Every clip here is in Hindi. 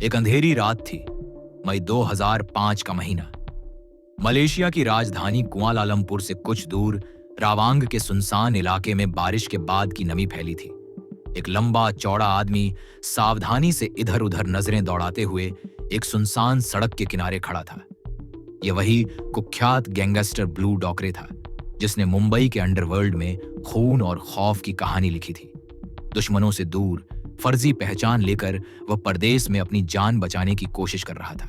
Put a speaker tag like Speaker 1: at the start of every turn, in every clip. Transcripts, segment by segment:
Speaker 1: एक अंधेरी रात थी, मई 2005 का महीना। मलेशिया की राजधानी कुआलालंपुर से कुछ दूर रावांग के सुनसान इलाके में बारिश के बाद की नमी फैली थी। एक लंबा चौड़ा आदमी सावधानी से इधर उधर नजरें दौड़ाते हुए एक सुनसान सड़क के किनारे खड़ा था। यह वही कुख्यात गैंगस्टर ब्लू डॉकरे था, जिसने मुंबई के अंडरवर्ल्ड में खून और खौफ की कहानी लिखी थी। दुश्मनों से दूर फर्जी पहचान लेकर वह परदेश में अपनी जान बचाने की कोशिश कर रहा था,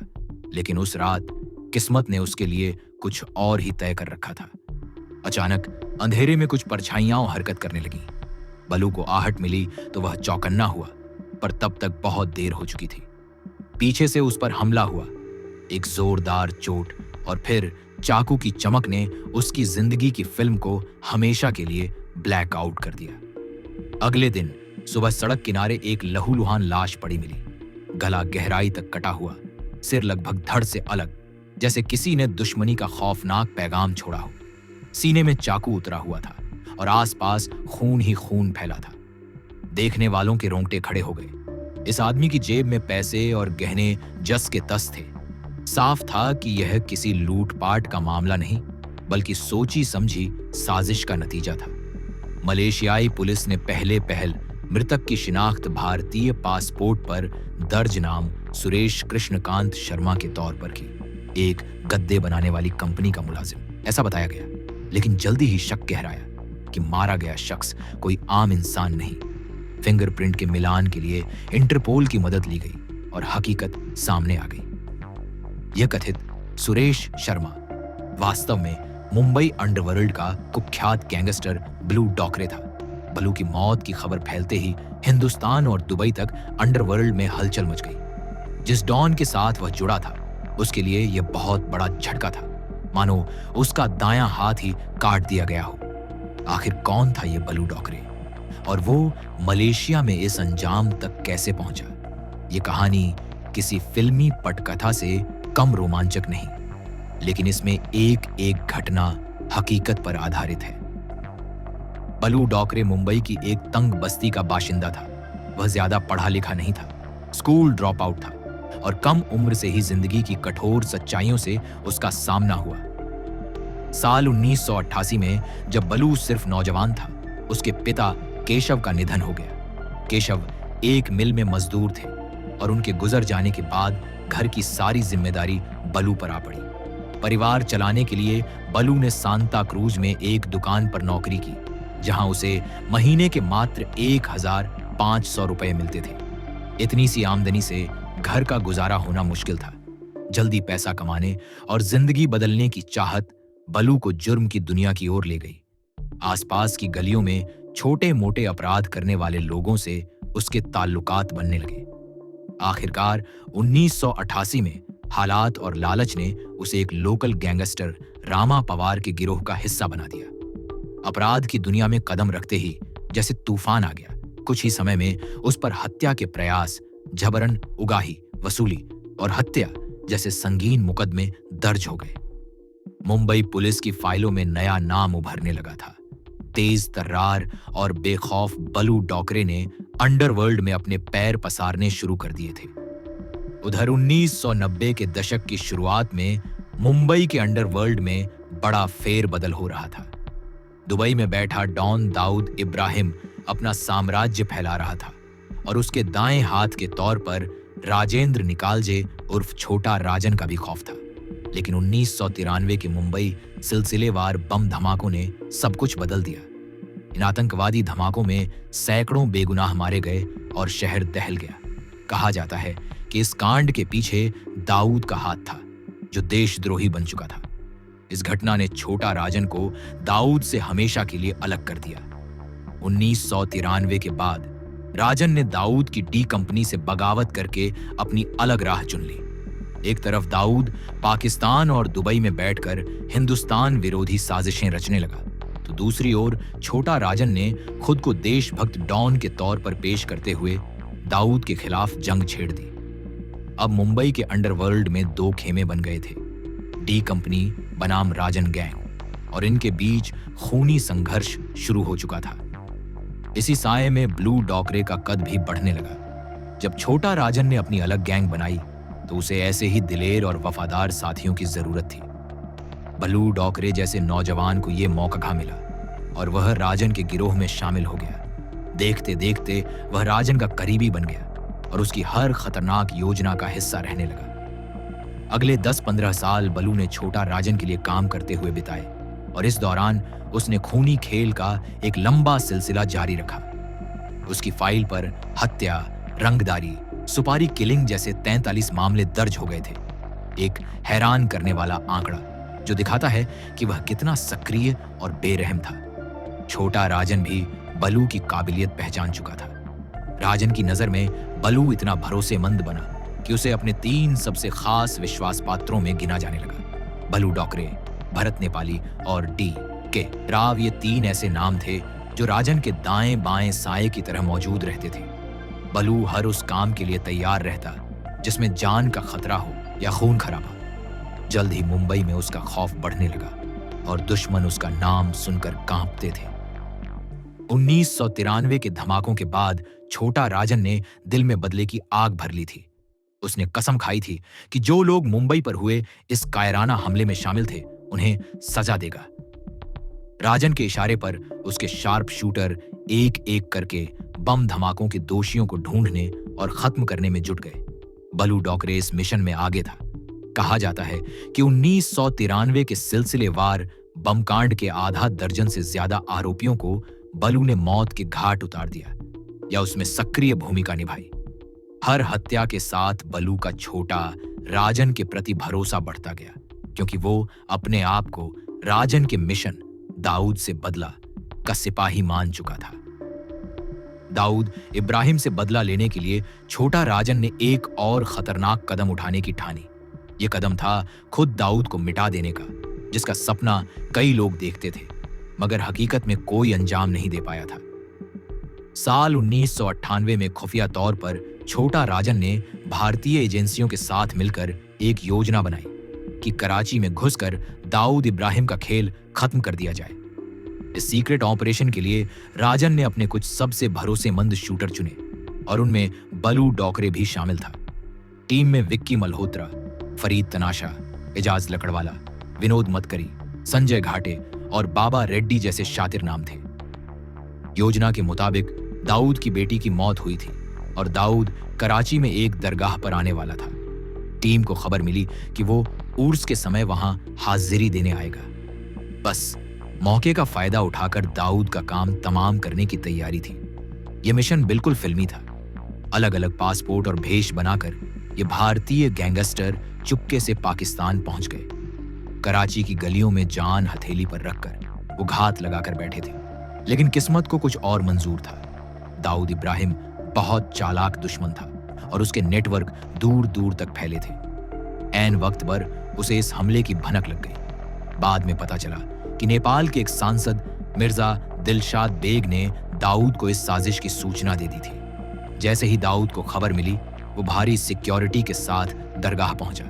Speaker 1: लेकिन उस रात किस्मत ने उसके लिए कुछ और ही तय कर रखा था। अचानक अंधेरे में कुछ परछाइयां हरकत करने लगीं। बलू को आहट मिली तो वह चौकन्ना हुआ, पर तब तक बहुत देर हो चुकी थी। पीछे से उस पर हमला हुआ, एक जोरदार चोट और फिर चाकू की चमक ने उसकी जिंदगी की फिल्म को हमेशा के लिए ब्लैक आउट कर दिया। अगले दिन सुबह सड़क किनारे एक लहूलुहान लाश पड़ी मिली। गला गहराई तक कटा हुआ, सिर लगभग धड़ से अलग, जैसे किसी ने दुश्मनी का खौफनाक पैगाम छोड़ा हो। सीने में चाकू उतरा हुआ था और आसपास खून ही खून फैला था। देखने वालों के रोंगटे खड़े हो गए। इस आदमी की जेब में पैसे और गहने जस के तस थे। साफ था कि यह किसी लूटपाट का मामला नहीं, बल्कि सोची समझी साजिश का नतीजा था। मलेशियाई पुलिस ने पहले पहल मृतक की शिनाख्त भारतीय पासपोर्ट पर दर्ज नाम सुरेश कृष्णकांत शर्मा के तौर पर की, एक गद्दे बनाने वाली कंपनी का मुलाजिम, ऐसा बताया गया। लेकिन जल्दी ही शक गहराया कि मारा गया शख्स कोई आम इंसान नहीं। फिंगरप्रिंट के मिलान के लिए इंटरपोल की मदद ली गई और हकीकत सामने आ गई। यह कथित सुरेश शर्मा वास्तव में मुंबई अंडरवर्ल्ड का कुख्यात गैंगस्टर ब्लू डॉकरे था। बलू की मौत की खबर फैलते ही हिंदुस्तान और दुबई तक अंडरवर्ल्ड में हलचल मच गई। जिस डॉन के साथ वह जुड़ा था, उसके लिए यह बहुत बड़ा झटका था, मानो उसका दायां हाथ ही काट दिया गया हो। आखिर कौन था यह बलू डॉकरे, और वो मलेशिया में इस अंजाम तक कैसे पहुंचा? यह कहानी किसी फिल्मी पटकथा से कम रोमांचक नहीं, लेकिन इसमें एक एक घटना हकीकत पर आधारित है। बलू डॉकरे मुंबई की एक तंग बस्ती का बाशिंदा था। वह ज्यादा पढ़ा लिखा नहीं था, स्कूल ड्रॉप आउट था और कम उम्र से ही जिंदगी की कठोर सच्चाइयों से उसका सामना हुआ। साल 1988 में जब बलू सिर्फ नौजवान था, उसके पिता केशव का निधन हो गया। केशव एक मिल में मजदूर थे और उनके गुजर जाने के बाद घर की सारी जिम्मेदारी बलू पर आ पड़ी। परिवार चलाने के लिए बलू ने सांता क्रूज में एक दुकान पर नौकरी की, जहां उसे महीने के मात्र 1500 रुपए मिलते थे। इतनी सी आमदनी से घर का गुजारा होना मुश्किल था। जल्दी पैसा कमाने और जिंदगी बदलने की चाहत बलू को जुर्म की दुनिया की ओर ले गई। आसपास की गलियों में छोटे मोटे अपराध करने वाले लोगों से उसके ताल्लुकात बनने लगे। आखिरकार 1988 में हालात और लालच ने उसे एक लोकल गैंगस्टर रामा पवार के गिरोह का हिस्सा बना दिया। अपराध की दुनिया में कदम रखते ही जैसे तूफान आ गया। कुछ ही समय में उस पर हत्या के प्रयास, जबरन उगाही, वसूली और हत्या जैसे संगीन मुकदमे दर्ज हो गए। मुंबई पुलिस की फाइलों में नया नाम उभरने लगा था। तेज तर्रार और बेखौफ बलू डॉकरे ने अंडरवर्ल्ड में अपने पैर पसारने शुरू कर दिए थे। उधर 1990 के दशक की शुरुआत में मुंबई के अंडरवर्ल्ड में बड़ा फेरबदल हो रहा था। दुबई में बैठा डॉन दाऊद इब्राहिम अपना साम्राज्य फैला रहा था और उसके दाएं हाथ के तौर पर राजेंद्र निकालजे उर्फ छोटा राजन का भी खौफ था। लेकिन 1993 के मुंबई सिलसिलेवार बम धमाकों ने सब कुछ बदल दिया। इन आतंकवादी धमाकों में सैकड़ों बेगुनाह मारे गए और शहर दहल गया। कहा जाता है कि इस कांड के पीछे दाऊद का हाथ था, जो देशद्रोही बन चुका था। इस घटना ने छोटा राजन को दाऊद से हमेशा के लिए अलग कर दिया। 1993 के बाद राजन ने दाऊद की डी कंपनी से बगावत करके अपनी अलग राह चुन ली। एक तरफ दाऊद पाकिस्तान और दुबई में बैठकर हिंदुस्तान विरोधी साजिशें रचने लगा, तो दूसरी ओर छोटा राजन ने खुद को देशभक्त डॉन के तौर पर पेश करते हुए दाऊद के खिलाफ जंग छेड़ दी। अब मुंबई के अंडरवर्ल्ड में दो खेमे बन गए थे, डी कंपनी बनाम राजन गैंग, और इनके बीच खूनी संघर्ष शुरू हो चुका था। इसी साये में ब्लू डॉकरे का कद भी बढ़ने लगा। जब छोटा राजन ने अपनी अलग गैंग बनाई तो उसे ऐसे ही दिलेर और वफादार साथियों की जरूरत थी। बलू डॉकरे जैसे नौजवान को यह मौका मिला और वह राजन के गिरोह में शामिल हो गया। देखते देखते वह राजन का करीबी बन गया और उसकी हर खतरनाक योजना का हिस्सा रहने लगा। अगले 10-15 साल बलू ने छोटा राजन के लिए काम करते हुए बिताए और इस दौरान उसने खूनी खेल का एक लंबा सिलसिला जारी रखा। उसकी फाइल पर हत्या, रंगदारी, सुपारी किलिंग जैसे 43 मामले दर्ज हो गए थे। एक हैरान करने वाला आंकड़ा जो दिखाता है कि वह कितना सक्रिय और बेरहम था। छोटा राजन भी बलू की काबिलियत पहचान चुका था। राजन की नजर में बलू इतना भरोसेमंद बना कि उसे अपने 3 सबसे खास विश्वास पात्रों में गिना जाने लगा। बलू डॉकरे, भरत नेपाली और डी के राव, ये 3 ऐसे नाम थे जो राजन के दाएं बाएं साए की तरह मौजूद रहते थे। बलू हर उस काम के लिए तैयार रहता जिसमें जान का खतरा हो या खून खराबा। जल्द ही मुंबई में उसका खौफ बढ़ने लगा और दुश्मन उसका नाम सुनकर कांपते थे। 1993 के धमाकों के बाद छोटा राजन ने दिल में बदले की आग भर ली थी। उसने कसम खाई थी कि जो लोग मुंबई पर हुए इस कायराना हमले में शामिल थे उन्हें सजा देगा। राजन के इशारे पर उसके शार्प शूटर एक एक करके बम धमाकों के दोषियों को ढूंढने और खत्म करने में जुट गए। बलू डॉकरे इस मिशन में आगे था। कहा जाता है कि 1993 के सिलसिलेवार बमकांड के आधा दर्जन से ज्यादा आरोपियों को बलू ने मौत के घाट उतार दिया या उसमें सक्रिय भूमिका निभाई। हर हत्या के साथ बलू का छोटा राजन के प्रति भरोसा बढ़ता गया, क्योंकि वो अपने आप को राजन के मिशन दाऊद से बदला का सिपाही मान चुका था। दाऊद इब्राहिम से बदला लेने के लिए छोटा राजन ने एक और खतरनाक कदम उठाने की ठानी। यह कदम था खुद दाऊद को मिटा देने का, जिसका सपना कई लोग देखते थे मगर हकीकत में कोई अंजाम नहीं दे पाया था। साल 1998 में खुफिया तौर पर छोटा राजन ने भारतीय एजेंसियों के साथ मिलकर एक योजना बनाई कि कराची में घुसकर दाऊद इब्राहिम का खेल खत्म कर दिया जाए। इस सीक्रेट ऑपरेशन के लिए राजन ने अपने कुछ सबसे भरोसेमंद शूटर चुने और उनमें बलू डॉकरे भी शामिल था। टीम में विक्की मल्होत्रा, फरीद तनाशा, एजाज लकड़वाला, विनोद मतकरी, संजय घाटे और बाबा रेड्डी जैसे शातिर नाम थे। योजना के मुताबिक दाऊद की बेटी की मौत हुई थी और दाऊद कराची में एक दरगाह पर आने वाला था। टीम को खबर मिली कि वो उर्स के समय वहां हाजिरी देने आएगा। बस मौके का फायदा उठाकर दाऊद का काम तमाम करने की तैयारी थी। यह मिशन बिल्कुल फिल्मी था। अलग अलग पासपोर्ट और भेष बनाकर ये भारतीय गैंगस्टर चुपके से पाकिस्तान पहुंच गए। कराची की गलियों में जान हथेली पर रखकर वो घात लगाकर बैठे थे, लेकिन किस्मत को कुछ और मंजूर था। दाऊद इब्राहिम बहुत चालाक दुश्मन था और उसके नेटवर्क दूर दूर तक फैले थे। ऐन वक्त पर उसे इस हमले की भनक लग गई। बाद में पता चला कि नेपाल के एक सांसद मिर्जा दिलशाद बेग ने दाऊद को इस साजिश की सूचना दे दी थी। जैसे ही दाऊद को खबर मिली वो भारी सिक्योरिटी के साथ दरगाह पहुंचा।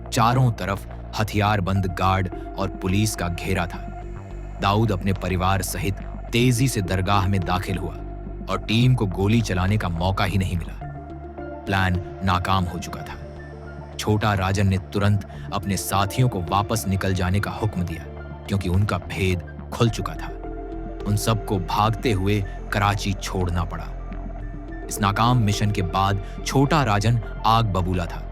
Speaker 1: चारों तरफ हथियारबंद गार्ड और पुलिस का घेरा था। दाऊद अपने परिवार सहित तेजी से दरगाह में दाखिल हुआ और टीम को गोली चलाने का मौका ही नहीं मिला। प्लान नाकाम हो चुका था। छोटा राजन ने तुरंत अपने साथियों को वापस निकल जाने का हुक्म दिया, क्योंकि उनका भेद खुल चुका था। उन सबको भागते हुए कराची छोड़ना पड़ा। इस नाकाम मिशन के बाद छोटा राजन आग बबूला था।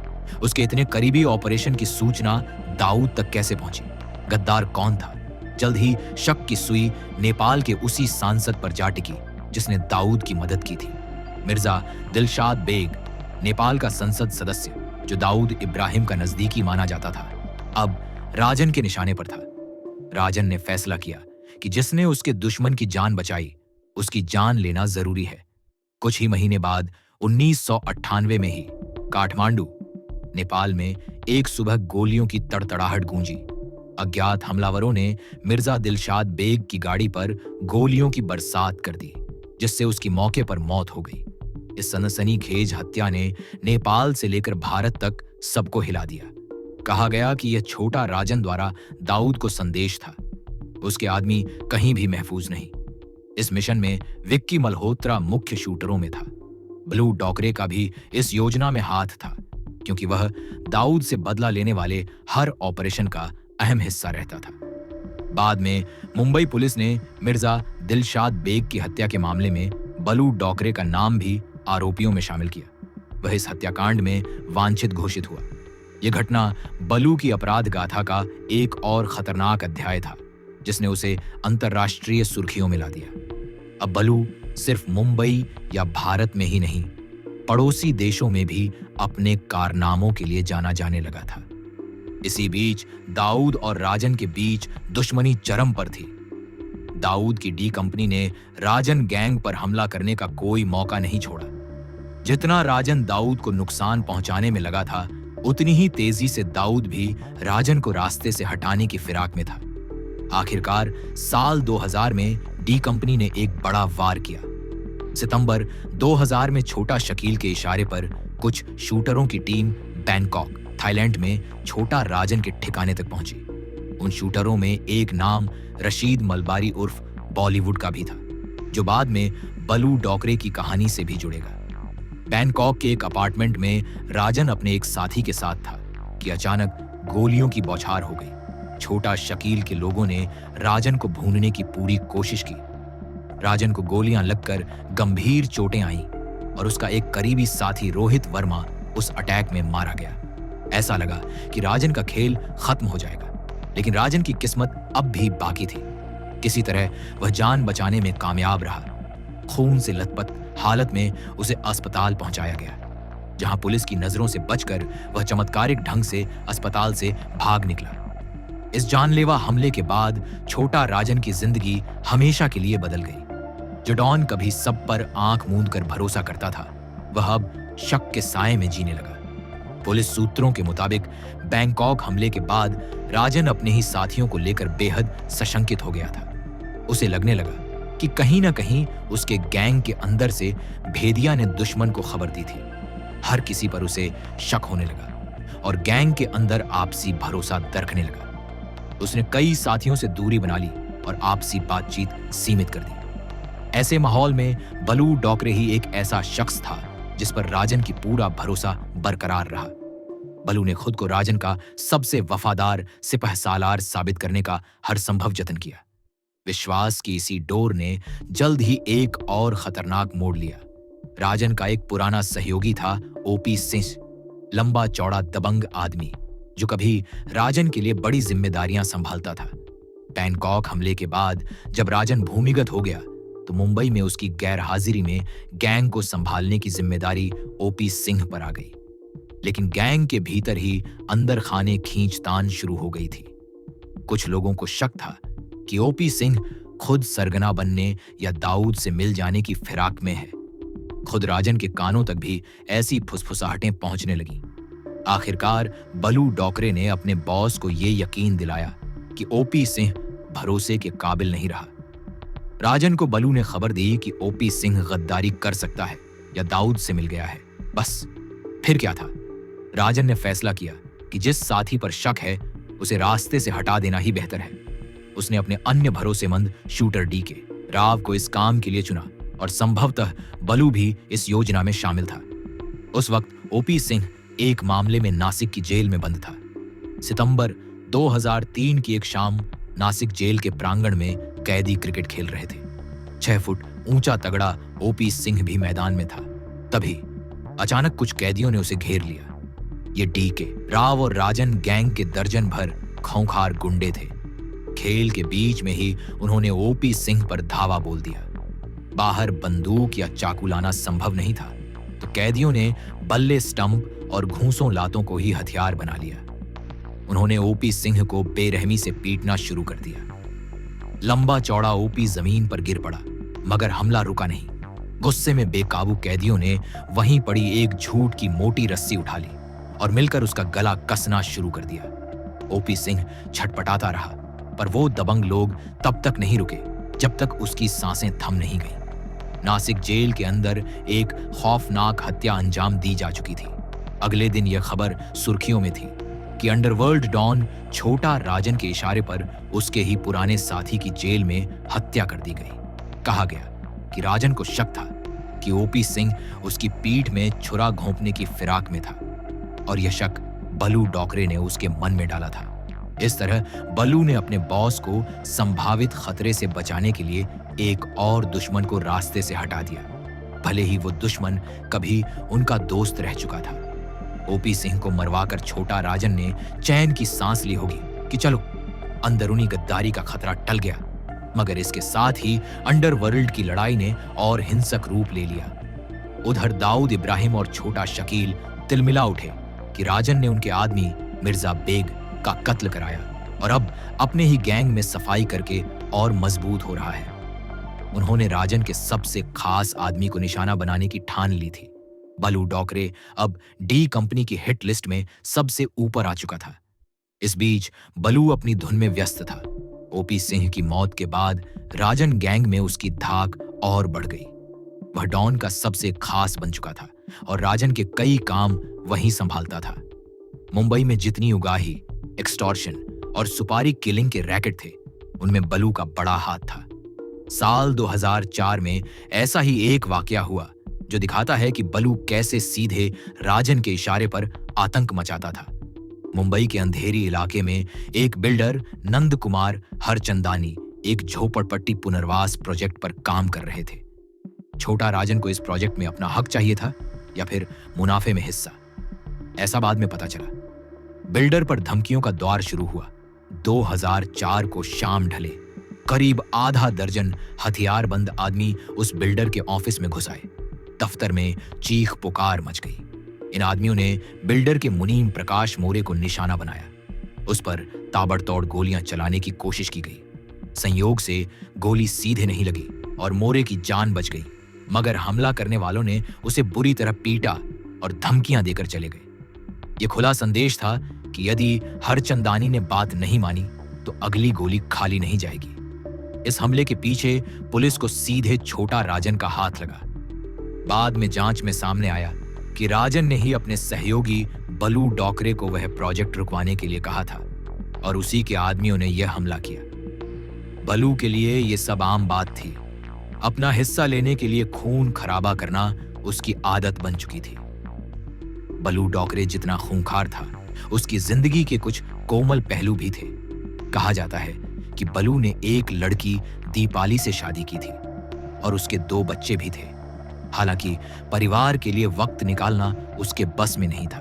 Speaker 1: उसके इतने करीबी ऑपरेशन की सूचना दाऊद तक कैसे पहुंची? गद्दार कौन था? जल्द ही शक की सुई नेपाल के उसी सांसद पर जा टिकी जिसने दाऊद की मदद की थी। मिर्जा दिलशाद बेग, नेपाल का संसद सदस्य जो दाऊद इब्राहिम का नजदीकी माना जाता था, अब राजन के निशाने पर था। राजन ने फैसला किया कि जिसने उसके दुश्मन की जान बचाई उसकी जान लेना जरूरी है। कुछ ही महीने बाद 1998 में ही काठमांडू, नेपाल में एक सुबह गोलियों की तड़तड़ाहट गूंजी। अज्ञात हमलावरों ने मिर्जा दिलशाद बेग की गाड़ी पर गोलियों की बरसात कर दी, जिससे उसकी मौके पर मौत हो गई। इस सनसनीखेज हत्या ने नेपाल से लेकर भारत तक सबको हिला दिया। कहा गया कि यह छोटा राजन द्वारा दाऊद को संदेश था, उसके आदमी कहीं भी महफूज नहीं। इस मिशन में विक्की मल्होत्रा मुख्य शूटरों में था। ब्लू डॉकरे का भी इस योजना में हाथ था, क्योंकि वह दाऊद से बदला लेने वाले हर ऑपरेशन का अहम हिस्सा रहता था। बाद में मुंबई पुलिस ने मिर्जा दिलशाद बेग की हत्या के मामले में बलू डॉकरे का नाम भी आरोपियों में शामिल किया। वह इस हत्याकांड में वांछित घोषित हुआ। यह घटना बलू की अपराध गाथा का एक और खतरनाक अध्याय था, जिसने उसे अंतर्राष्ट्रीय सुर्खियों में ला दिया। अब बलू सिर्फ मुंबई या भारत में ही नहीं, पड़ोसी देशों में भी अपने कारनामों के लिए जाना जाने लगा था। इसी बीच दाऊद और राजन के बीच दुश्मनी चरम पर थी। दाऊद की डी कंपनी ने राजन गैंग पर हमला करने का कोई मौका नहीं छोड़ा। जितना राजन दाऊद को नुकसान पहुंचाने में लगा था, उतनी ही तेजी से दाऊद भी राजन को रास्ते से हटाने की फिराक में था। आखिरकार साल 2000 में डी कंपनी ने एक बड़ा वार किया। सितंबर 2000 में छोटा शकील के इशारे पर कुछ शूटरों की टीम बैंकॉक, थाईलैंड में छोटा राजन के ठिकाने तक पहुंची। उन शूटरों में एक नाम रशीद मलबारी उर्फ बॉलीवुड का भी था, जो बाद में बलू डॉकरे की कहानी से भी जुड़ेगा। बैंकॉक के एक अपार्टमेंट में राजन अपने एक साथी के साथ था कि अचानक गोलियों की बौछार हो गई। छोटा शकील के लोगों ने राजन को भूनने की पूरी कोशिश की। राजन को गोलियां लगकर गंभीर चोटें आईं और उसका एक करीबी साथी रोहित वर्मा उस अटैक में मारा गया। ऐसा लगा कि राजन का खेल खत्म हो जाएगा, लेकिन राजन की किस्मत अब भी बाकी थी। किसी तरह वह जान बचाने में कामयाब रहा। खून से लथपथ हालत में उसे अस्पताल पहुंचाया गया, जहां पुलिस की नजरों से बचकर वह चमत्कारिक ढंग से अस्पताल से भाग निकला। इस जानलेवा हमले के बाद छोटा राजन की जिंदगी हमेशा के लिए बदल गई। जो डॉन कभी सब पर आंख मूंद कर भरोसा करता था, वह अब शक के साए में जीने लगा। पुलिस सूत्रों के मुताबिक बैंकॉक हमले के बाद राजन अपने ही साथियों को लेकर बेहद सशंकित हो गया था। उसे लगने लगा कि कहीं ना कहीं उसके गैंग के अंदर से भेदिया ने दुश्मन को खबर दी थी। हर किसी पर उसे शक होने लगा और गैंग के अंदर आपसी भरोसा दरकने लगा। उसने कई साथियों से दूरी बना ली और आपसी बातचीत सीमित कर दी। ऐसे माहौल में बलू डॉकरे ही एक ऐसा शख्स था जिस पर राजन की पूरा भरोसा बरकरार रहा। बलू ने खुद को राजन का सबसे वफादार सिपहसालार साबित करने का हर संभव जतन किया। विश्वास की इसी डोर ने जल्द ही एक और खतरनाक मोड़ लिया। राजन का एक पुराना सहयोगी था ओपी सिंह, लंबा चौड़ा दबंग आदमी जो कभी राजन के लिए बड़ी जिम्मेदारियां संभालता था। बैंकॉक हमले के बाद जब राजन भूमिगत हो गया, तो मुंबई में उसकी गैरहाजिरी में गैंग को संभालने की जिम्मेदारी ओपी सिंह पर आ गई। लेकिन गैंग के भीतर ही अंदर खाने खींचतान शुरू हो गई थी। कुछ लोगों को शक था कि ओपी सिंह खुद सरगना बनने या दाऊद से मिल जाने की फिराक में है। खुद राजन के कानों तक भी ऐसी फुसफुसाहटें पहुंचने लगी। आखिरकार बलू डॉकरे ने अपने बॉस को यह यकीन दिलाया कि ओपी सिंह भरोसे के काबिल नहीं रहा। राजन को बलू ने खबर दी कि ओपी सिंह गद्दारी कर सकता है या दाऊद से मिल गया है। बस फिर क्या था? राजन ने फैसला किया कि जिस साथी पर शक है उसे रास्ते से हटा देना ही बेहतर है। उसने अपने अन्य भरोसेमंद शूटर डी के राव को इस काम के लिए चुना और संभवतः बलू भी इस योजना में शामिल था। उस वक्त ओपी सिंह एक मामले में नासिक की जेल में बंद था। सितंबर 2003 की एक शाम नासिक जेल के प्रांगण में कैदी क्रिकेट खेल रहे थे। 6 फुट ऊंचा तगड़ा ओपी सिंह भी मैदान में था। तभी अचानक कुछ कैदियों ने उसे घेर लिया। ये डी के राव और राजन गैंग के दर्जन भर खूंखार गुंडे थे। खेल के बीच में ही उन्होंने ओपी सिंह पर धावा बोल दिया। बाहर बंदूक या चाकू लाना संभव नहीं था, तो कैदियों ने बल्ले, स्टंप और घूंसों लातों को ही हथियार बना लिया। उन्होंने ओपी सिंह को बेरहमी से पीटना शुरू कर दिया। लंबा चौड़ा ओपी जमीन पर गिर पड़ा, मगर हमला रुका नहीं। गुस्से में बेकाबू कैदियों ने वहीं पड़ी एक झूठ की मोटी रस्सी उठा ली और मिलकर उसका गला कसना शुरू कर दिया। ओपी सिंह छटपटाता रहा, पर वो दबंग लोग तब तक नहीं रुके जब तक उसकी सांसें थम नहीं गईं। नासिक जेल के अंदर एक खौफनाक हत्या अंजाम दी जा चुकी थी। अगले दिन यह खबर सुर्खियों में थी कि अंडरवर्ल्ड डॉन छोटा राजन के इशारे पर उसके ही पुराने साथी की जेल में हत्या कर दी गई। कहा गया कि राजन को शक था कि ओपी सिंह उसकी पीठ में छुरा घोंपने की फिराक में था, और यह शक बलू डॉकरे ने उसके मन में डाला था। इस तरह बलू ने अपने बॉस को संभावित खतरे से बचाने के लिए एक और दुश्मन को रास्ते से हटा दिया, भले ही वो दुश्मन कभी उनका दोस्त रह चुका था। ओपी सिंह को मरवाकर छोटा राजन ने चैन की सांस ली होगी कि चलो अंदरूनी गद्दारी का खतरा टल गया, मगर इसके साथ ही अंडरवर्ल्ड की लड़ाई ने और हिंसक रूप ले लिया। उधर दाऊद इब्राहिम और छोटा शकील तिलमिला उठे कि राजन ने उनके आदमी मिर्जा बेग का कत्ल कराया और अब अपने ही गैंग में सफाई करके और मजबूत हो रहा है। उन्होंने राजन के सबसे खास आदमी को निशाना बनाने की ठान ली थी। बलू डॉकरे अब डी कंपनी की हिट लिस्ट में सबसे ऊपर आ चुका था। इस बीच बलू अपनी धुन में व्यस्त था। ओपी सिंह की मौत के बाद राजन गैंग में उसकी धाक और बढ़ गई। वह डॉन का सबसे खास बन चुका था और राजन के कई काम वहीं संभालता था। मुंबई में जितनी उगाही, एक्सटॉर्शन और सुपारी किलिंग के रैकेट थे, उनमें बलू का बड़ा हाथ था। साल 2004 में ऐसा ही एक वाकया हुआ जो दिखाता है कि बलू कैसे सीधे राजन के इशारे पर आतंक मचाता था। मुंबई के अंधेरी इलाके में एक बिल्डर नंद कुमार हरचंदानी एक झोपड़पट्टी पुनर्वास प्रोजेक्ट पर काम कर रहे थे। छोटा राजन को इस प्रोजेक्ट में अपना हक चाहिए था या फिर मुनाफे में हिस्सा, ऐसा बाद में पता चला। बिल्डर पर धमकियों का दौर शुरू हुआ। 2004 को शाम ढले, करीब आधा दर्जन हथियारबंद आदमी उस बिल्डर के ऑफिस में घुस आए। दफ्तर में चीख पुकार मच गई। इन आदमियों ने बिल्डर के मुनीम प्रकाश मोरे को निशाना बनाया। उस पर ताबड़तोड़ गोलियां चलाने की कोशिश की गई। संयोग से गोली सीधे नहीं लगी और मोरे की जान बच गई, मगर हमला करने वालों ने उसे बुरी तरह पीटा और धमकियां देकर चले गए। यह खुला संदेश था कि यदि हरचंदानी ने बात नहीं मानी तो अगली गोली खाली नहीं जाएगी। इस हमले के पीछे पुलिस को सीधे छोटा राजन का हाथ लगा। बाद में जांच में सामने आया कि राजन ने ही अपने सहयोगी बलू डॉकरे को वह प्रोजेक्ट रुकवाने के लिए कहा था और उसी के आदमियों ने यह हमला किया। बलू के लिए यह सब आम बात थी। अपना हिस्सा लेने के लिए खून खराबा करना उसकी आदत बन चुकी थी। बलू डॉकरे जितना खूंखार था, उसकी जिंदगी के कुछ कोमल पहलू भी थे। कहा जाता है कि बलू ने एक लड़की दीपाली से शादी की थी और उसके 2 बच्चे भी थे। हालांकि परिवार के लिए वक्त निकालना उसके बस में नहीं था।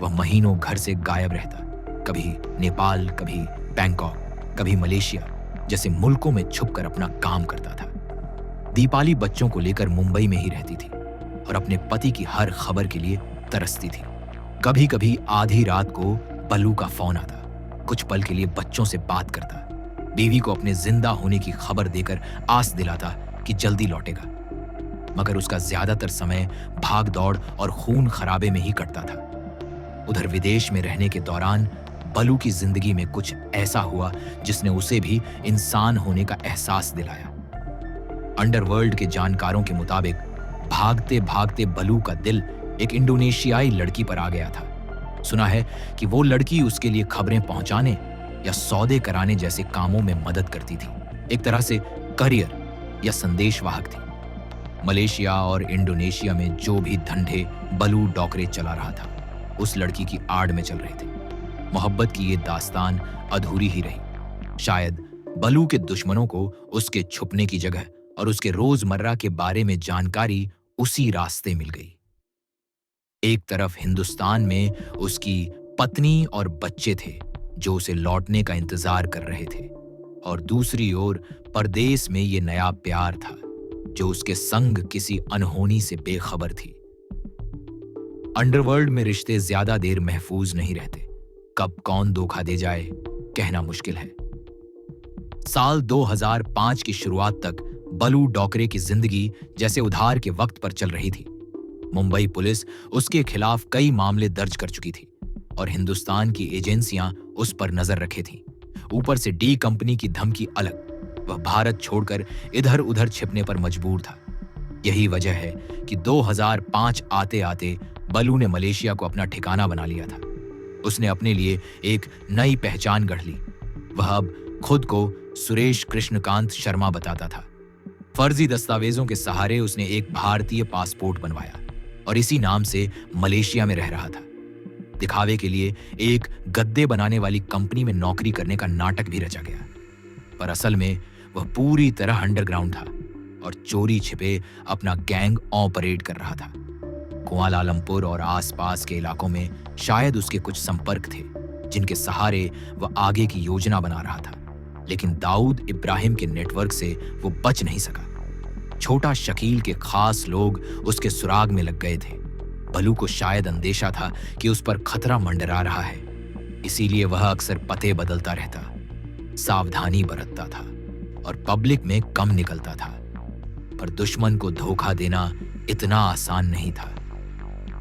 Speaker 1: वह महीनों घर से गायब रहता, कभी नेपाल, कभी बैंकॉक, कभी मलेशिया जैसे मुल्कों में छुपकर अपना काम करता था। दीपाली बच्चों को लेकर मुंबई में ही रहती थी और अपने पति की हर खबर के लिए तरसती थी। कभी कभी आधी रात को बलू का फोन आता, कुछ पल के लिए बच्चों से बात करता, बीवी को अपने जिंदा होने की खबर देकर आस दिलाता कि जल्दी लौटेगा, मगर उसका ज्यादातर समय भाग दौड़ और खून खराबे में ही कटता था। उधर विदेश में रहने के दौरान बलू की जिंदगी में कुछ ऐसा हुआ जिसने उसे भी इंसान होने का एहसास दिलाया। अंडरवर्ल्ड के जानकारों के मुताबिक भागते भागते बलू का दिल एक इंडोनेशियाई लड़की पर आ गया था। सुना है कि वो लड़की उसके लिए खबरें पहुंचाने या सौदे कराने जैसे कामों में मदद करती थी। एक तरह से करियर या संदेशवाहक थी। मलेशिया और इंडोनेशिया में जो भी धंधे बलू डॉकरे चला रहा था, उस लड़की की आड़ में चल रहे थे। मोहब्बत की ये दास्तान अधूरी ही रही। शायद बलू के दुश्मनों को उसके छुपने की जगह और उसके रोजमर्रा के बारे में जानकारी उसी रास्ते मिल गई। एक तरफ हिंदुस्तान में उसकी पत्नी और बच्चे थे जो उसे लौटने का इंतजार कर रहे थे, और दूसरी ओर परदेश में ये नया प्यार था जो उसके संग किसी अनहोनी से बेखबर थी। अंडरवर्ल्ड में रिश्ते ज्यादा देर महफूज नहीं रहते। कब कौन धोखा दे जाए कहना मुश्किल है। साल 2005 की शुरुआत तक बलू डॉकरे की जिंदगी जैसे उधार के वक्त पर चल रही थी। मुंबई पुलिस उसके खिलाफ कई मामले दर्ज कर चुकी थी और हिंदुस्तान की एजेंसियां उस पर नजर रखे थीं। ऊपर से डी कंपनी की धमकी अलग। वह भारत छोड़कर इधर उधर छिपने पर मजबूर था। यही वजह है कि 2005 आते आते बलू ने मलेशिया को अपना ठिकाना बना लिया था। उसने अपने लिए एक नई पहचान गढ़ ली। वह अब खुद को सुरेश कृष्णकांत शर्मा बताता था। फर्जी दस्तावेजों के सहारे उसने एक भारतीय पासपोर्ट बनवाया और इसी नाम से मलेशिया में रह रहा था। दिखावे के लिए एक गद्दे बनाने वाली कंपनी में नौकरी करने का नाटक भी रचा गया, पर असल में वह पूरी तरह अंडरग्राउंड था और चोरी छिपे अपना गैंग ऑपरेट कर रहा था। कुआलालंपुर और आसपास के इलाकों में शायद उसके कुछ संपर्क थे जिनके सहारे वह आगे की योजना बना रहा था, लेकिन दाऊद इब्राहिम के नेटवर्क से वो बच नहीं सका। छोटा शकील के खास लोग उसके सुराग में लग गए थे। भलू को शायद अंदेशा था कि उस पर खतरा मंडरा रहा है, इसीलिए वह अक्सर पते बदलता रहता, सावधानी बरतता था और पब्लिक में कम निकलता था। पर दुश्मन को धोखा देना इतना आसान नहीं था।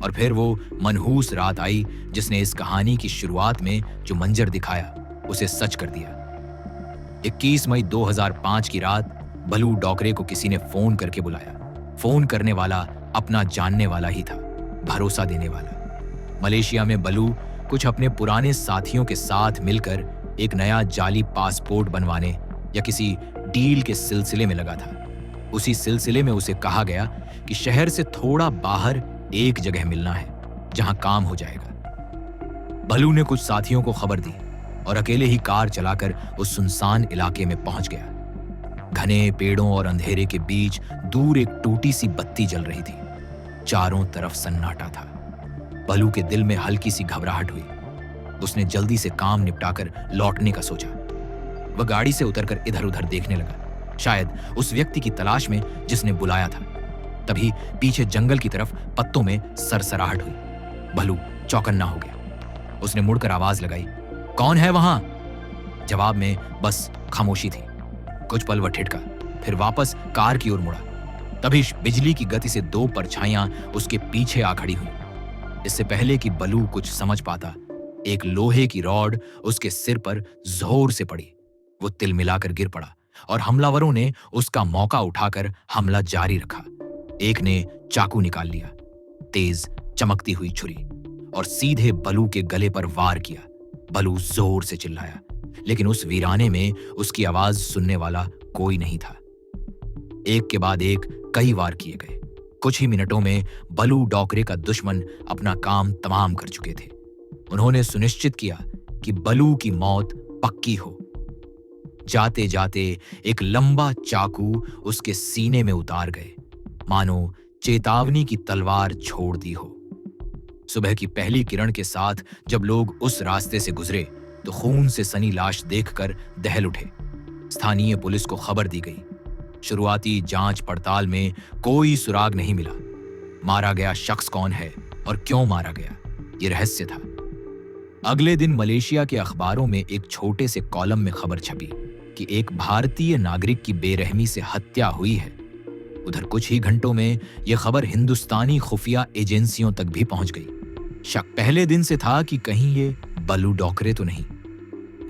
Speaker 1: और फिर वो मनहूस रात आई जिसने इस कहानी की शुरुआत में जो मंजर दिखाया उसे सच कर दिया। 21 मई 2005 की रात भलू डॉकरे को किसी ने फोन करके बुलाया। फोन करने वाला अपना जानने वाला ही था, भरोसा देने वाला। मलेशिया में बलू कुछ अपने पुराने साथियों के साथ मिलकर एक नया जाली पासपोर्ट बनवाने या किसी डील के सिलसिले में लगा था। उसी सिलसिले में उसे कहा गया कि शहर से थोड़ा बाहर एक जगह मिलना है जहां काम हो जाएगा। भलू ने कुछ साथियों को खबर दी और अकेले ही कार चलाकर उस सुनसान इलाके में पहुंच गया। घने पेड़ों और अंधेरे के बीच दूर एक टूटी सी बत्ती जल रही थी। चारों तरफ सन्नाटा था। भलू के दिल में हल्की सी घबराहट हुई। उसने जल्दी से काम निपटाकर लौटने का सोचा। वह गाड़ी से उतरकर इधर-उधर देखने लगा, शायद उस व्यक्ति की तलाश में जिसने बुलाया था। तभी पीछे जंगल की तरफ पत्तों में सरसराहट हुई। भलू चौकन्ना हो गया। उसने मुड़कर आवाज लगाई, कौन है वहां? जवाब में बस खामोशी थी। कुछ पल वह ठिठका, फिर वापस कार की ओर मुड़ा। तभी बिजली की गति से दो परछाइयां उसके पीछे आ खड़ी हुई। इससे पहले कि बलू कुछ समझ पाता, एक लोहे की रॉड उसके सिर पर जोर से पड़ी। वो तिलमिलाकर गिर पड़ा और हमलावरों ने उसका मौका उठाकर हमला जारी रखा। एक ने चाकू निकाल लिया, तेज चमकती हुई छुरी, और सीधे बलू के गले पर वार किया। बलू जोर से चिल्लाया, लेकिन उस वीराने में उसकी आवाज सुनने वाला कोई नहीं था। एक के बाद एक कई वार किए गए। कुछ ही मिनटों में बलू डॉकरे का दुश्मन अपना काम तमाम कर चुके थे। उन्होंने सुनिश्चित किया कि बलू की मौत पक्की हो। जाते जाते एक लंबा चाकू उसके सीने में उतार गए, मानो चेतावनी की तलवार छोड़ दी हो। सुबह की पहली किरण के साथ जब लोग उस रास्ते से गुजरे तो खून से सनी लाश देखकर दहल उठे। स्थानीय पुलिस को खबर दी गई। शुरुआती जांच पड़ताल में कोई सुराग नहीं मिला। मारा गया शख्स कौन है और क्यों मारा गया, ये रहस्य था। अगले दिन मलेशिया के अखबारों में एक छोटे से कॉलम में खबर छपी कि एक भारतीय नागरिक की बेरहमी से हत्या हुई है। उधर कुछ ही घंटों में यह खबर हिंदुस्तानी खुफिया एजेंसियों तक भी पहुंच गई। शक पहले दिन से था कि कहीं ये बलू डॉकरे तो नहीं।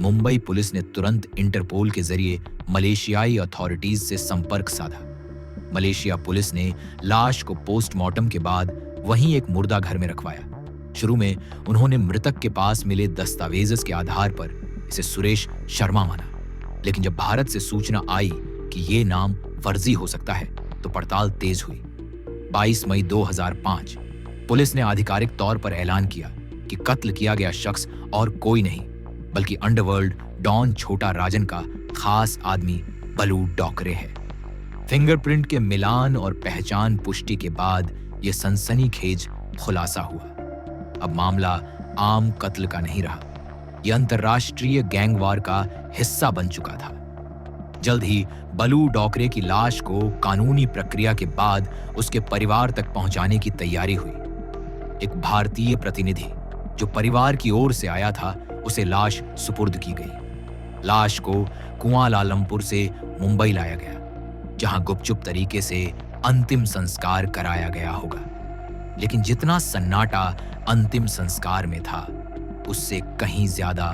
Speaker 1: मुंबई पुलिस ने तुरंत इंटरपोल के जरिए मलेशियाई अथॉरिटीज से संपर्क साधा। मलेशिया पुलिस ने लाश को पोस्टमार्टम के बाद वहीं एक मुर्दा घर में रखवाया। शुरू में उन्होंने मृतक के पास मिले दस्तावेज के आधार पर इसे सुरेश शर्मा माना, लेकिन जब भारत से सूचना आई कि ये नाम फर्जी हो सकता है तो पड़ताल तेज हुई। 22 मई 2005 पुलिस ने आधिकारिक तौर पर ऐलान किया कि कत्ल किया गया शख्स और कोई नहीं बल्कि अंडरवर्ल्ड डॉन छोटा राजन का खास आदमी बलू डॉकरे है। फिंगरप्रिंट के मिलान और पहचान पुष्टि के बाद यह सनसनीखेज खुलासा हुआ। अब मामला आम कत्ल का नहीं रहा, यह अंतर्राष्ट्रीय गैंगवार का हिस्सा बन चुका था। जल्द ही बलू डॉकरे की लाश को कानूनी प्रक्रिया के बाद उसके परिवार तक पहुंचाने की तैयारी हुई। एक भारतीय प्रतिनिधि जो परिवार की ओर से आया था, उसे लाश सुपुर्द की गई। लाश को कुआलालंपुर से मुंबई लाया गया, जहां गुपचुप तरीके से अंतिम संस्कार कराया गया होगा। लेकिन जितना सन्नाटा अंतिम संस्कार में था, उससे कहीं ज्यादा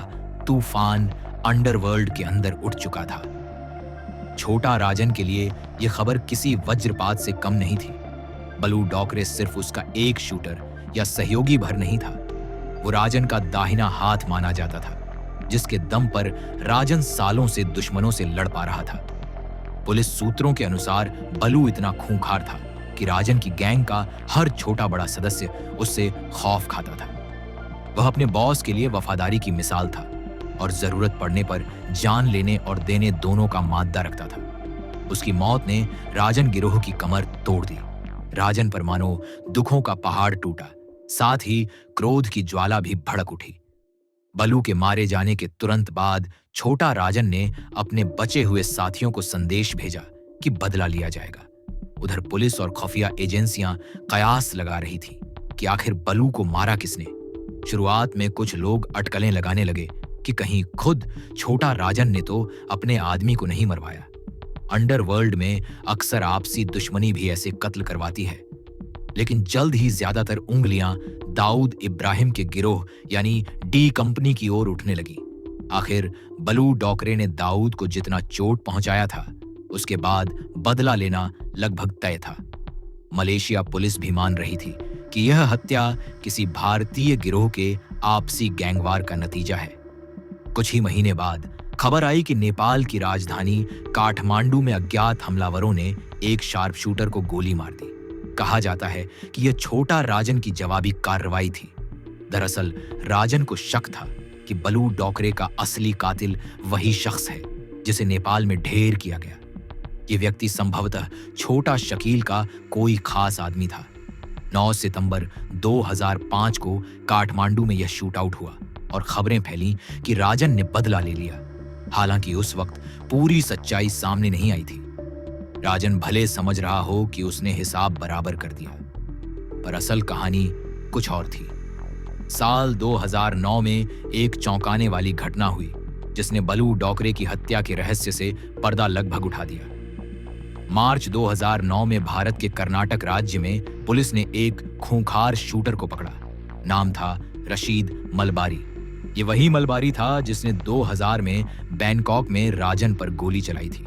Speaker 1: तूफान अंडरवर्ल्ड के अंदर उठ चुका था। छोटा राजन के लिए यह खबर किसी वज्रपात से कम नहीं थी। बलू डॉकरे सिर्फ उसका एक शूटर या सहयोगी भर नहीं था, वो राजन का दाहिना हाथ माना जाता था, जिसके दम पर राजन सालों से दुश्मनों से लड़ पा रहा था। पुलिस सूत्रों के अनुसार बलू इतना खूंखार था कि राजन की गैंग का हर छोटा बड़ा सदस्य उससे खौफ खाता था। वह अपने बॉस के लिए वफादारी की मिसाल था और जरूरत पड़ने पर जान लेने और देने दोनों का माद्दा रखता था। उसकी मौत ने राजन गिरोह की कमर तोड़ दी। राजन पर मानो दुखों का पहाड़ टूटा, साथ ही क्रोध की ज्वाला भी भड़क उठी। बलू के मारे जाने के तुरंत बाद छोटा राजन ने अपने बचे हुए साथियों को संदेश भेजा कि बदला लिया जाएगा। उधर पुलिस और खुफिया एजेंसियां कयास लगा रही थी कि आखिर बलू को मारा किसने। शुरुआत में कुछ लोग अटकलें लगाने लगे कि कहीं खुद छोटा राजन ने तो अपने आदमी को नहीं मरवाया। अंडरवर्ल्ड में अक्सर आपसी दुश्मनी भी ऐसे कत्ल करवाती है, लेकिन जल्द ही ज्यादातर उंगलियां दाऊद इब्राहिम के गिरोह यानी डी कंपनी की ओर उठने लगी। आखिर बलू डॉकरे ने दाऊद को जितना चोट पहुंचाया था, उसके बाद बदला लेना लगभग तय था। मलेशिया पुलिस भी मान रही थी कि यह हत्या किसी भारतीय गिरोह के आपसी गैंगवार का नतीजा है। कुछ ही महीने बाद खबर आई कि नेपाल की राजधानी काठमांडू में अज्ञात हमलावरों ने एक शार्प शूटर को गोली मार दी। कहा जाता है कि यह छोटा राजन की जवाबी कार्रवाई थी। दरअसल राजन को शक था कि बलू डॉकरे का असली कातिल वही शख्स है जिसे नेपाल में ढेर किया गया। ये व्यक्ति संभवतः छोटा शकील का कोई खास आदमी था। 9 सितंबर 2005 को काठमांडू में यह शूट आउट हुआ और खबरें फैलीं कि राजन ने बदला ले लिया। हालांकि उस वक्त पूरी सच्चाई सामने नहीं आई थी। राजन भले समझ रहा हो कि उसने हिसाब बराबर कर दिया, पर असल कहानी कुछ और थी। साल 2009 में एक चौंकाने वाली घटना हुई जिसने बलू डॉकरे की हत्या के रहस्य से पर्दा लगभग उठा दिया। मार्च 2009 में भारत के कर्नाटक राज्य में पुलिस ने एक खूंखार शूटर को पकड़ा। नाम था रशीद मलबारी। ये वही मलबारी था जिसने 2000 में बैंकॉक में राजन पर गोली चलाई थी।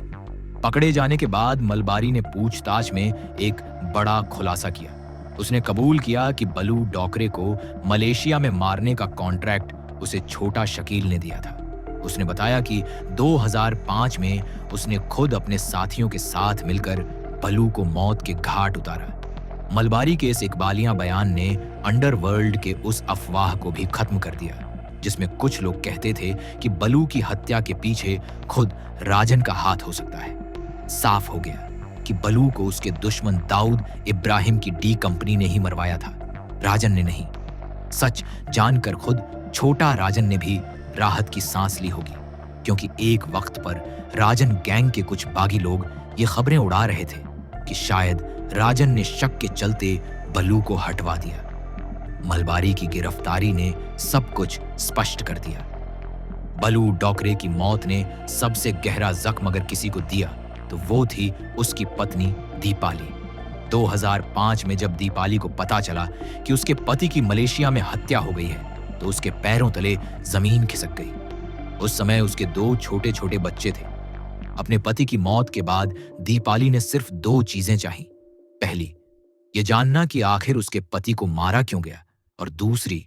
Speaker 1: पकड़े जाने के बाद मलबारी ने पूछताछ में एक बड़ा खुलासा किया। उसने कबूल किया कि बलू डॉकरे को मलेशिया में मारने का कॉन्ट्रैक्ट उसे छोटा शकील ने दिया था। उसने बताया कि 2005 में उसने खुद अपने साथियों के साथ मिलकर बलू को मौत के घाट उतारा। मलबारी के इस इकबालियां बयान ने अंडरवर्ल्ड के उस अफवाह को भी खत्म कर दिया जिसमें कुछ लोग कहते थे कि बलू की हत्या के पीछे खुद राजन का हाथ हो सकता है। साफ हो गया कि बलू को उसके दुश्मन दाऊद इब्राहिम की डी कंपनी ने ही मरवाया था, राजन ने नहीं। सच जानकर खुद छोटा राजन ने भी राहत की सांस ली होगी, क्योंकि एक वक्त पर राजन गैंग के कुछ बागी लोग ये खबरें उड़ा रहे थे कि शायद राजन ने शक के चलते बलू को हटवा दिया। मलबारी की गिरफ्तारी ने सब कुछ स्पष्ट कर दिया। बलू डॉकरे की मौत ने सबसे गहरा जख्म अगर किसी को दिया तो वो थी उसकी पत्नी दीपाली। 2005 में जब दीपाली को पता चला कि उसके पति की मलेशिया में हत्या हो गई है तो उसके पैरों तले जमीन खिसक गई। उस समय उसके 2 छोटे छोटे बच्चे थे। अपने पति की मौत के बाद दीपाली ने सिर्फ 2 चीजें चाही। पहली, ये जानना कि आखिर उसके पति को मारा क्यों गया, और दूसरी,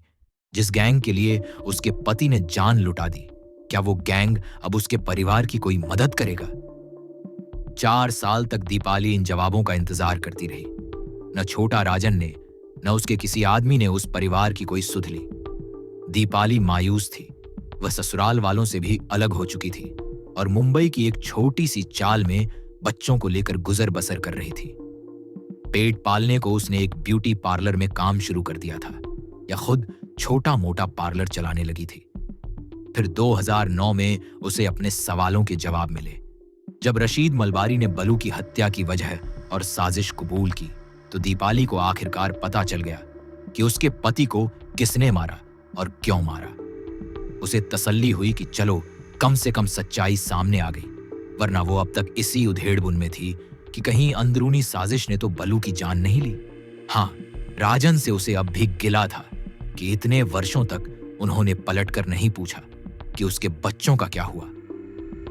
Speaker 1: जिस गैंग के लिए उसके पति ने जान लुटा दी, क्या वो गैंग अब उसके परिवार की कोई मदद करेगा? 4 साल तक दीपाली इन जवाबों का इंतजार करती रही। न छोटा राजन ने न उसके किसी आदमी ने उस परिवार की कोई सुध ली। दीपाली मायूस थी। वह ससुराल वालों से भी अलग हो चुकी थी और मुंबई की एक छोटी सी चाल में बच्चों को लेकर गुजर बसर कर रही थी। पेट पालने को उसने एक ब्यूटी पार्लर में काम शुरू कर दिया था या खुद छोटा मोटा पार्लर चलाने लगी थी। फिर 2009 में उसे अपने सवालों के जवाब मिले। जब रशीद मलबारी ने बलू की हत्या की वजह और साजिश कबूल की तो दीपाली को आखिरकार पता चल गया कि उसके पति को किसने मारा और क्यों मारा। उसे तसल्ली हुई कि चलो कम से कम सच्चाई सामने आ गई, वरना वो अब तक इसी उधेड़बुन में थी कि कहीं अंदरूनी साजिश ने तो बलू की जान नहीं ली। हाँ, राजन से उसे अब भी गिला था कि इतने वर्षों तक उन्होंने पलटकर नहीं पूछा कि उसके बच्चों का क्या हुआ।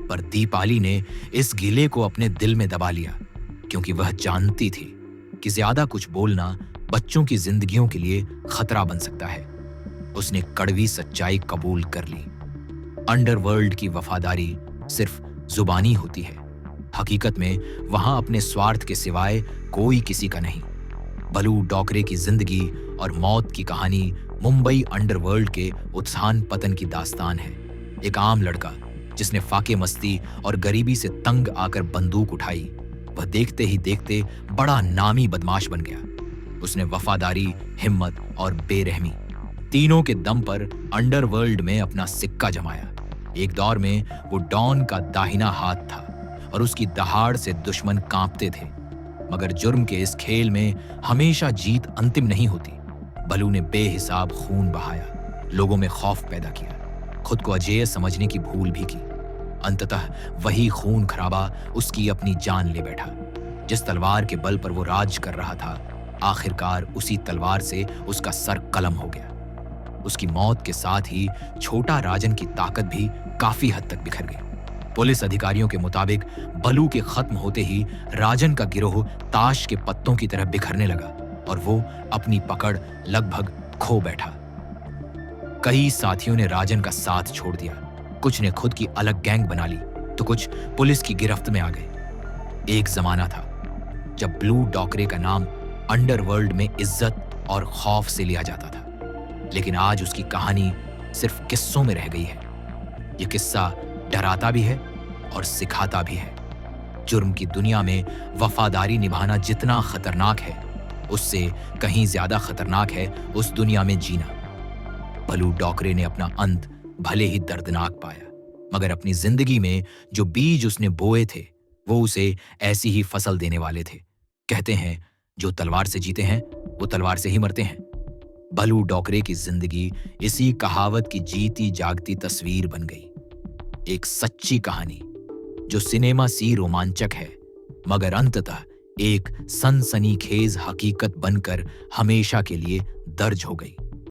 Speaker 1: पर दीपाली ने इस गिले को अपने दिल में दबा लिया, क्योंकि वह जानती थी कि ज्यादा कुछ बोलना बच्चों की जिंदगियों के लिए खतरा बन सकता है। उसने कड़वी सच्चाई कबूल कर ली। अंडरवर्ल्ड की वफादारी सिर्फ जुबानी होती है, हकीकत में वहां अपने स्वार्थ के सिवाय कोई किसी का नहीं। बलू डॉकरे की जिंदगी और मौत की कहानी मुंबई अंडरवर्ल्ड के उत्थान पतन की दास्तान है। एक आम लड़का जिसने फाके मस्ती और गरीबी से तंग आकर बंदूक उठाई, वह देखते ही देखते बड़ा नामी बदमाश बन गया। उसने वफादारी, हिम्मत और बेरहमी तीनों के दम पर अंडरवर्ल्ड में अपना सिक्का जमाया। एक दौर में वो डॉन का दाहिना हाथ था और उसकी दहाड़ से दुश्मन कांपते थे। मगर जुर्म के इस खेल में हमेशा जीत अंतिम नहीं होती। बलू ने बेहिसाब खून बहाया, लोगों में खौफ पैदा किया, खुद को अजेय समझने की भूल भी की। अंततः वही खून खराबा उसकी अपनी जान ले बैठा। जिस तलवार के बल पर वो राज कर रहा था, आखिरकार उसी तलवार से उसका सर कलम हो गया। उसकी मौत के साथ ही छोटा राजन की ताकत भी काफी हद तक बिखर गई। पुलिस अधिकारियों के मुताबिक बलू के खत्म होते ही राजन का गिरोह ताश के पत्तों की तरह बिखरने लगा और वो अपनी पकड़ लगभग खो बैठा। कई साथियों ने राजन का साथ छोड़ दिया, कुछ ने खुद की अलग गैंग बना ली तो कुछ पुलिस की गिरफ्त में आ गए। एक जमाना था जब ब्लू डॉकरे का नाम अंडरवर्ल्ड में इज्जत और खौफ से लिया जाता था, लेकिन आज उसकी कहानी सिर्फ किस्सों में रह गई है। यह किस्सा डराता भी है और सिखाता भी है। जुर्म की दुनिया में वफादारी निभाना जितना खतरनाक है, उससे कहीं ज्यादा खतरनाक है उस दुनिया में जीना। बलू डॉकरे ने अपना अंत भले ही दर्दनाक पाया, मगर अपनी जिंदगी में जो बीज उसने बोए थे वो उसे ऐसी ही फसल देने वाले थे। कहते हैं जो तलवार से जीते हैं वो तलवार से ही मरते हैं। बलू डॉकरे की जिंदगी इसी कहावत की जीती जागती तस्वीर बन गई। एक सच्ची कहानी जो सिनेमा सी रोमांचक है, मगर अंततः एक सनसनीखेज हकीकत बनकर हमेशा के लिए दर्ज हो गई।